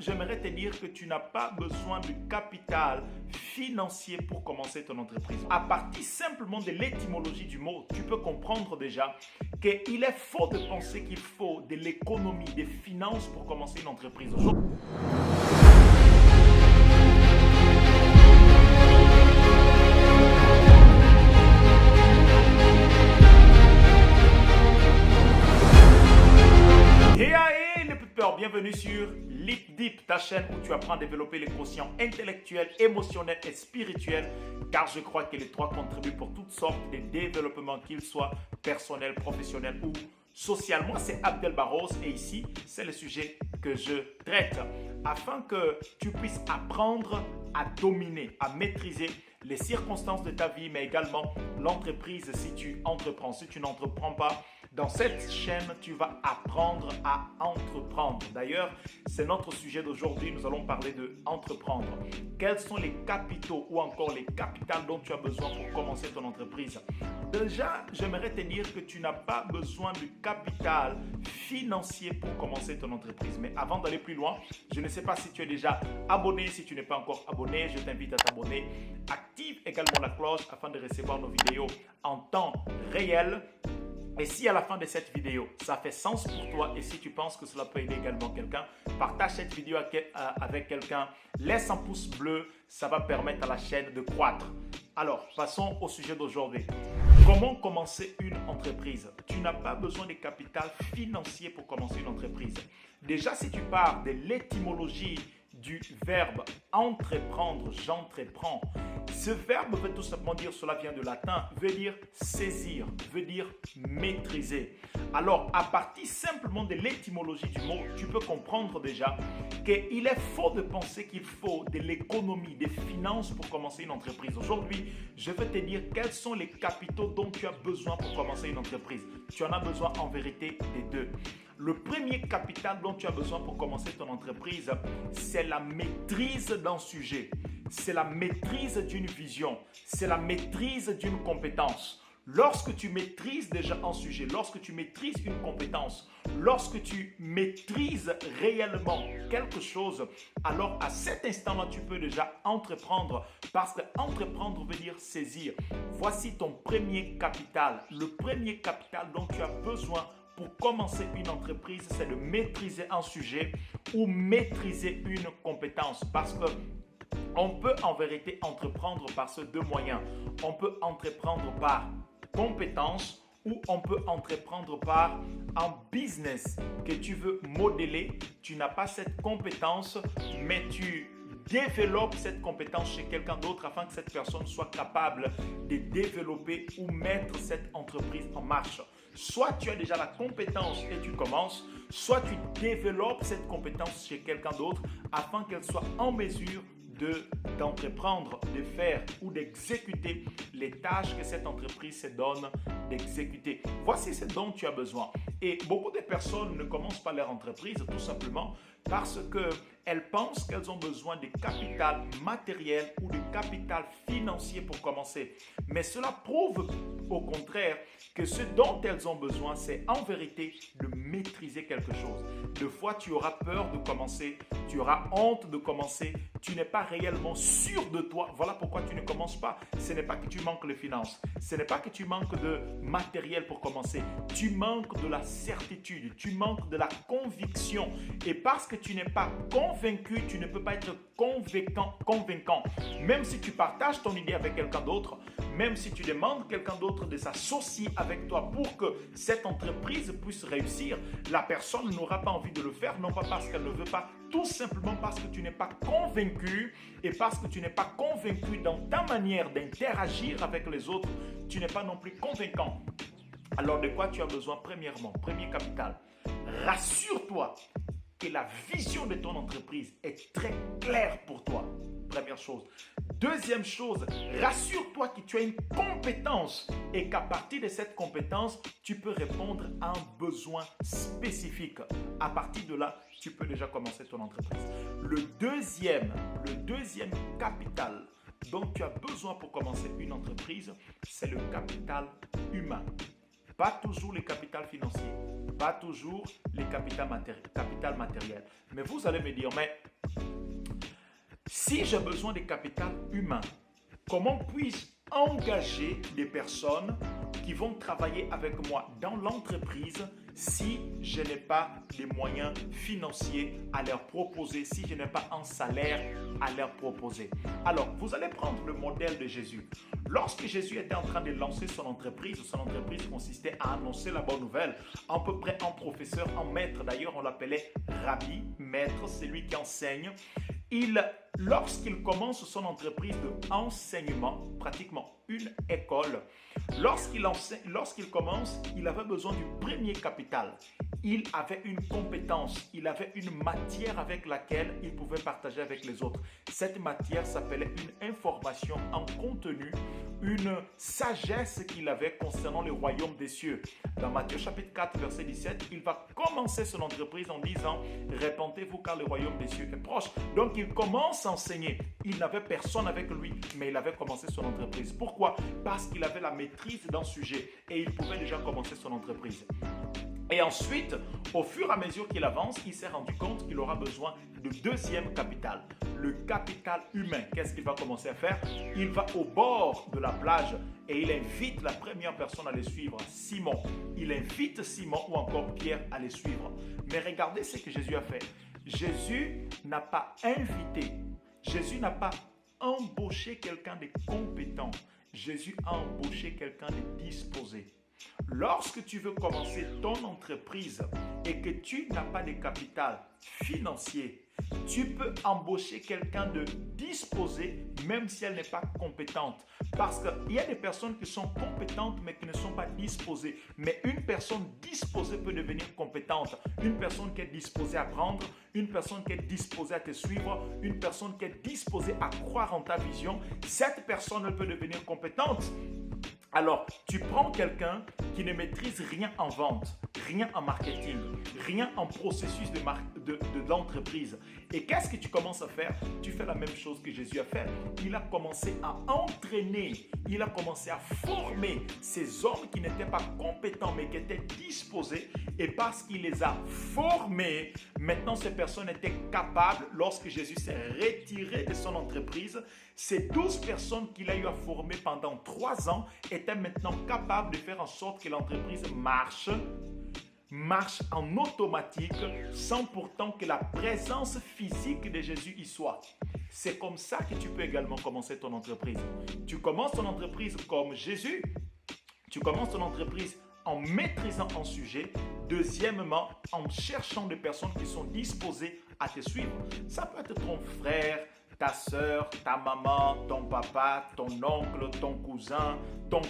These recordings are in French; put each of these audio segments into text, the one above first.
j'aimerais te dire que tu n'as pas besoin de capital financier pour commencer ton entreprise. À partir simplement de l'étymologie du mot, tu peux comprendre déjà qu'il est faux de penser qu'il faut de l'économie, des finances pour commencer une entreprise. Bienvenue sur Leap Deep, ta chaîne où tu apprends à développer les quotients intellectuels, émotionnels et spirituels, car je crois que les trois contribuent pour toutes sortes de développements, qu'ils soient personnels, professionnels ou social. Moi, c'est Abdel Barros et ici, c'est le sujet que je traite afin que tu puisses apprendre à dominer, à maîtriser les circonstances de ta vie, mais également l'entreprise si tu entreprends. Si tu n'entreprends pas, dans cette chaîne, tu vas apprendre à entreprendre. D'ailleurs, c'est notre sujet d'aujourd'hui. Nous allons parler de entreprendre. Quels sont les capitaux ou encore les capitales dont tu as besoin pour commencer ton entreprise? Déjà, j'aimerais te dire que tu n'as pas besoin de capital financier pour commencer ton entreprise. Mais avant d'aller plus loin, je ne sais pas si tu es déjà abonné. Si tu n'es pas encore abonné, je t'invite à t'abonner. Active également la cloche afin de recevoir nos vidéos en temps réel. Et si à la fin de cette vidéo, ça fait sens pour toi et si tu penses que cela peut aider également quelqu'un, partage cette vidéo avec quelqu'un, laisse un pouce bleu, ça va permettre à la chaîne de croître. Alors, passons au sujet d'aujourd'hui. Comment commencer une entreprise? Tu n'as pas besoin de capital financier pour commencer une entreprise. Déjà, si tu pars de l'étymologie du verbe entreprendre, j'entreprends. Ce verbe veut tout simplement dire, cela vient de latin, veut dire saisir, veut dire maîtriser. Alors, à partir simplement de l'étymologie du mot, tu peux comprendre déjà qu'il est faux de penser qu'il faut de l'économie, des finances pour commencer une entreprise. Aujourd'hui, je vais te dire quels sont les capitaux dont tu as besoin pour commencer une entreprise. Tu en as besoin en vérité des deux. Le premier capital dont tu as besoin pour commencer ton entreprise, c'est la maîtrise d'un sujet. C'est la maîtrise d'une vision. C'est la maîtrise d'une compétence. Lorsque tu maîtrises déjà un sujet, lorsque tu maîtrises une compétence, lorsque tu maîtrises réellement quelque chose, alors à cet instant-là, tu peux déjà entreprendre parce que entreprendre veut dire saisir. Voici ton premier capital. Le premier capital dont tu as besoin pour commencer une entreprise, c'est de maîtriser un sujet ou maîtriser une compétence parce que on peut en vérité entreprendre par ces deux moyens. On peut entreprendre par compétence ou on peut entreprendre par un business que tu veux modeler. Tu n'as pas cette compétence, mais tu développes cette compétence chez quelqu'un d'autre afin que cette personne soit capable de développer ou mettre cette entreprise en marche. Soit tu as déjà la compétence et tu commences, soit tu développes cette compétence chez quelqu'un d'autre afin qu'elle soit en mesure d'entreprendre, de faire ou d'exécuter les tâches que cette entreprise se donne d'exécuter. Voici ce dont tu as besoin. Et beaucoup de personnes ne commencent pas leur entreprise tout simplement parce qu'elles pensent qu'elles ont besoin de capital matériel ou de capital financier pour commencer. Mais cela prouve au contraire que ce dont elles ont besoin, c'est en vérité de maîtriser quelque chose. Des fois, tu auras peur de commencer, tu auras honte de commencer, tu n'es pas réellement sûr de toi. Voilà pourquoi tu ne commences pas. Ce n'est pas que tu manques de finances, ce n'est pas que tu manques de matériel pour commencer. Tu manques de la certitude, tu manques de la conviction. Et parce que tu n'es pas convaincu, tu ne peux pas être convaincant. Même si tu partages ton idée avec quelqu'un d'autre, même si tu demandes quelqu'un d'autre de s'associer avec toi pour que cette entreprise puisse réussir, la personne n'aura pas envie de le faire, non pas parce qu'elle ne veut pas, tout simplement parce que tu n'es pas convaincu et parce que tu n'es pas convaincu dans ta manière d'interagir avec les autres, tu n'es pas non plus convaincant. Alors de quoi tu as besoin premièrement? Premier capital, rassure-toi que la vision de ton entreprise est très claire pour toi. Première chose. Deuxième chose, rassure-toi que tu as une compétence et qu'à partir de cette compétence, tu peux répondre à un besoin spécifique. À partir de là, tu peux déjà commencer ton entreprise. Le deuxième capital dont tu as besoin pour commencer une entreprise, c'est le capital humain. Pas toujours les capitales financiers, pas toujours les capital matériel. Mais vous allez me dire, mais Si j'ai besoin de capital humain, comment puis-je engager des personnes qui vont travailler avec moi dans l'entreprise si je n'ai pas de moyens financiers à leur proposer, si je n'ai pas un salaire à leur proposer? Alors, vous allez prendre le modèle de Jésus. Lorsque Jésus était en train de lancer son entreprise consistait à annoncer la bonne nouvelle. À peu près un professeur, un maître, d'ailleurs on l'appelait rabbi, maître, c'est lui qui enseigne. Lorsqu'il commence son entreprise d'enseignement, pratiquement une école, lorsqu'il commence, il avait besoin du premier capital. Il avait une compétence, il avait une matière avec laquelle il pouvait partager avec les autres. Cette matière s'appelait une information en contenu, une sagesse qu'il avait concernant le royaume des cieux. Dans Matthieu chapitre 4, verset 17, il va commencer son entreprise en disant « Répentez-vous car le royaume des cieux est proche ». Donc il commence à enseigner. Il n'avait personne avec lui, mais il avait commencé son entreprise. Pourquoi? Parce qu'il avait la maîtrise d'un sujet et il pouvait déjà commencer son entreprise. Et ensuite, au fur et à mesure qu'il avance, il s'est rendu compte qu'il aura besoin de deuxième capital, le capital humain. Qu'est-ce qu'il va commencer à faire? Il va au bord de la plage et il invite la première personne à le suivre, Simon. Il invite Simon ou encore Pierre à le suivre. Mais regardez ce que Jésus a fait. Jésus n'a pas invité, Jésus n'a pas embauché quelqu'un de compétent. Jésus a embauché quelqu'un de disposé. Lorsque tu veux commencer ton entreprise et que tu n'as pas de capital financier, tu peux embaucher quelqu'un de disposé même si elle n'est pas compétente. Parce qu'il y a des personnes qui sont compétentes mais qui ne sont pas disposées. Mais une personne disposée peut devenir compétente. Une personne qui est disposée à apprendre, une personne qui est disposée à te suivre, une personne qui est disposée à croire en ta vision, cette personne elle peut devenir compétente. Alors, tu prends quelqu'un qui ne maîtrise rien en vente, rien en marketing, rien en processus d'entreprise. Et qu'est-ce que tu commences à faire? Tu fais la même chose que Jésus a fait. Il a commencé à entraîner, il a commencé à former ces hommes qui n'étaient pas compétents mais qui étaient disposés. Et parce qu'il les a formés, maintenant ces personnes étaient capables, lorsque Jésus s'est retiré de son entreprise, ces 12 personnes qu'il a eu à former pendant 3 ans étaient maintenant capables de faire en sorte que l'entreprise marche en automatique sans pourtant que la présence physique de Jésus y soit. C'est comme ça que tu peux également commencer ton entreprise. Tu commences ton entreprise comme Jésus. Tu commences ton entreprise en maîtrisant un sujet. Deuxièmement, en cherchant des personnes qui sont disposées à te suivre. Ça peut être ton frère, ta soeur, ta maman, ton papa, ton oncle, ton cousin, ton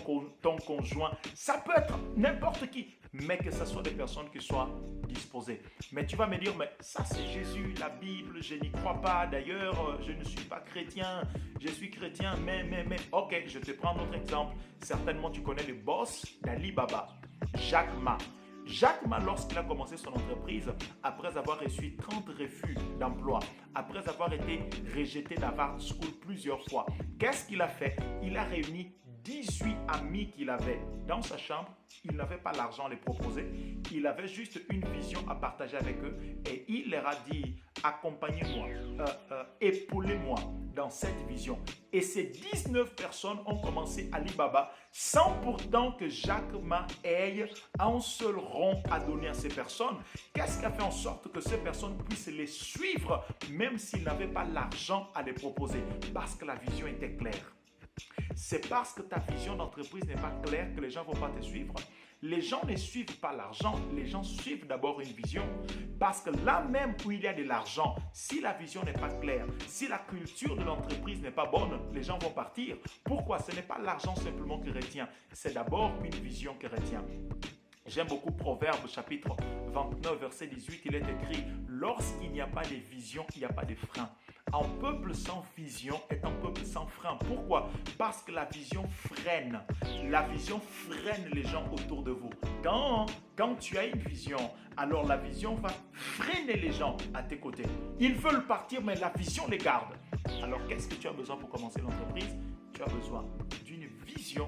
conjoint. Ça peut être n'importe qui, mais que ce soit des personnes qui soient disposées. Mais tu vas me dire, mais ça c'est Jésus, la Bible, je n'y crois pas. D'ailleurs, je ne suis pas chrétien, je suis chrétien, mais. Ok, je te prends un autre exemple. Certainement, tu connais le boss d'Ali Baba, Jack Ma. Jack Ma, lorsqu'il a commencé son entreprise, après avoir reçu 30 refus d'emploi, après avoir été rejeté d'Harvard School plusieurs fois, qu'est-ce qu'il a fait? Il a réuni 18 amis qu'il avait dans sa chambre. Il n'avait pas l'argent à les proposer. Il avait juste une vision à partager avec eux et il leur a dit « Accompagnez-moi, épaulez-moi dans cette vision ». Et ces 19 personnes ont commencé Alibaba sans pourtant que Jack Ma ait un seul rond à donner à ces personnes. Qu'est-ce qui a fait en sorte que ces personnes puissent les suivre même s'ils n'avaient pas l'argent à les proposer? Parce que la vision était claire. C'est parce que ta vision d'entreprise n'est pas claire que les gens ne vont pas te suivre. Les gens ne suivent pas l'argent, les gens suivent d'abord une vision. Parce que là même où il y a de l'argent, si la vision n'est pas claire, si la culture de l'entreprise n'est pas bonne, les gens vont partir. Pourquoi? Ce n'est pas l'argent simplement qui retient, c'est d'abord une vision qui retient. J'aime beaucoup Proverbes chapitre 29 verset 18, il est écrit « Lorsqu'il n'y a pas de vision, il n'y a pas de frein ». Un peuple sans vision est un peuple sans frein. Pourquoi? Parce que la vision freine. La vision freine les gens autour de vous. Quand tu as une vision, alors la vision va freiner les gens à tes côtés. Ils veulent partir, mais la vision les garde. Alors qu'est-ce que tu as besoin pour commencer l'entreprise? Tu as besoin d'une vision,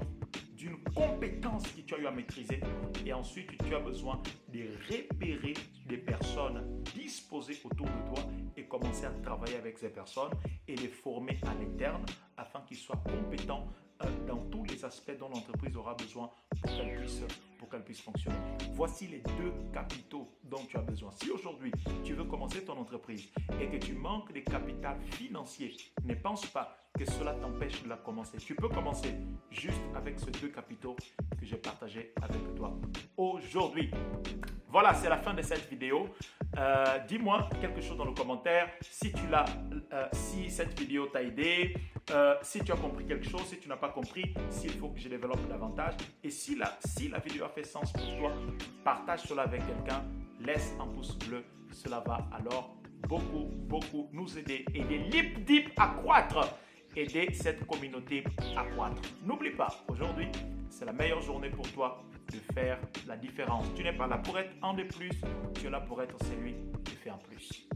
d'une compétence que tu as eu à maîtriser et ensuite tu as besoin de repérer des personnes disposées autour de toi et commencer à travailler avec ces personnes et les former à l'interne afin qu'ils soient compétents dans tous les aspects dont l'entreprise aura besoin pour qu'elle puisse fonctionner. Voici les 2 capitaux dont tu as besoin. Si aujourd'hui, tu veux commencer ton entreprise et que tu manques de capital financier, ne pense pas que cela t'empêche de la commencer. Tu peux commencer juste avec ces 2 capitaux que j'ai partagés avec toi aujourd'hui. Voilà, c'est la fin de cette vidéo. Dis-moi quelque chose dans le commentaire si si cette vidéo t'a aidé, si tu as compris quelque chose, si tu n'as pas compris, s'il faut que je développe davantage. Et si la vidéo a fait sens pour toi, partage cela avec quelqu'un, laisse un pouce bleu. Cela va alors beaucoup nous aider LeapDeep à croître, aider cette communauté à croître. N'oublie pas, aujourd'hui, c'est la meilleure journée pour toi de faire la différence. Tu n'es pas là pour être un de plus, tu es là pour être celui qui fait un plus.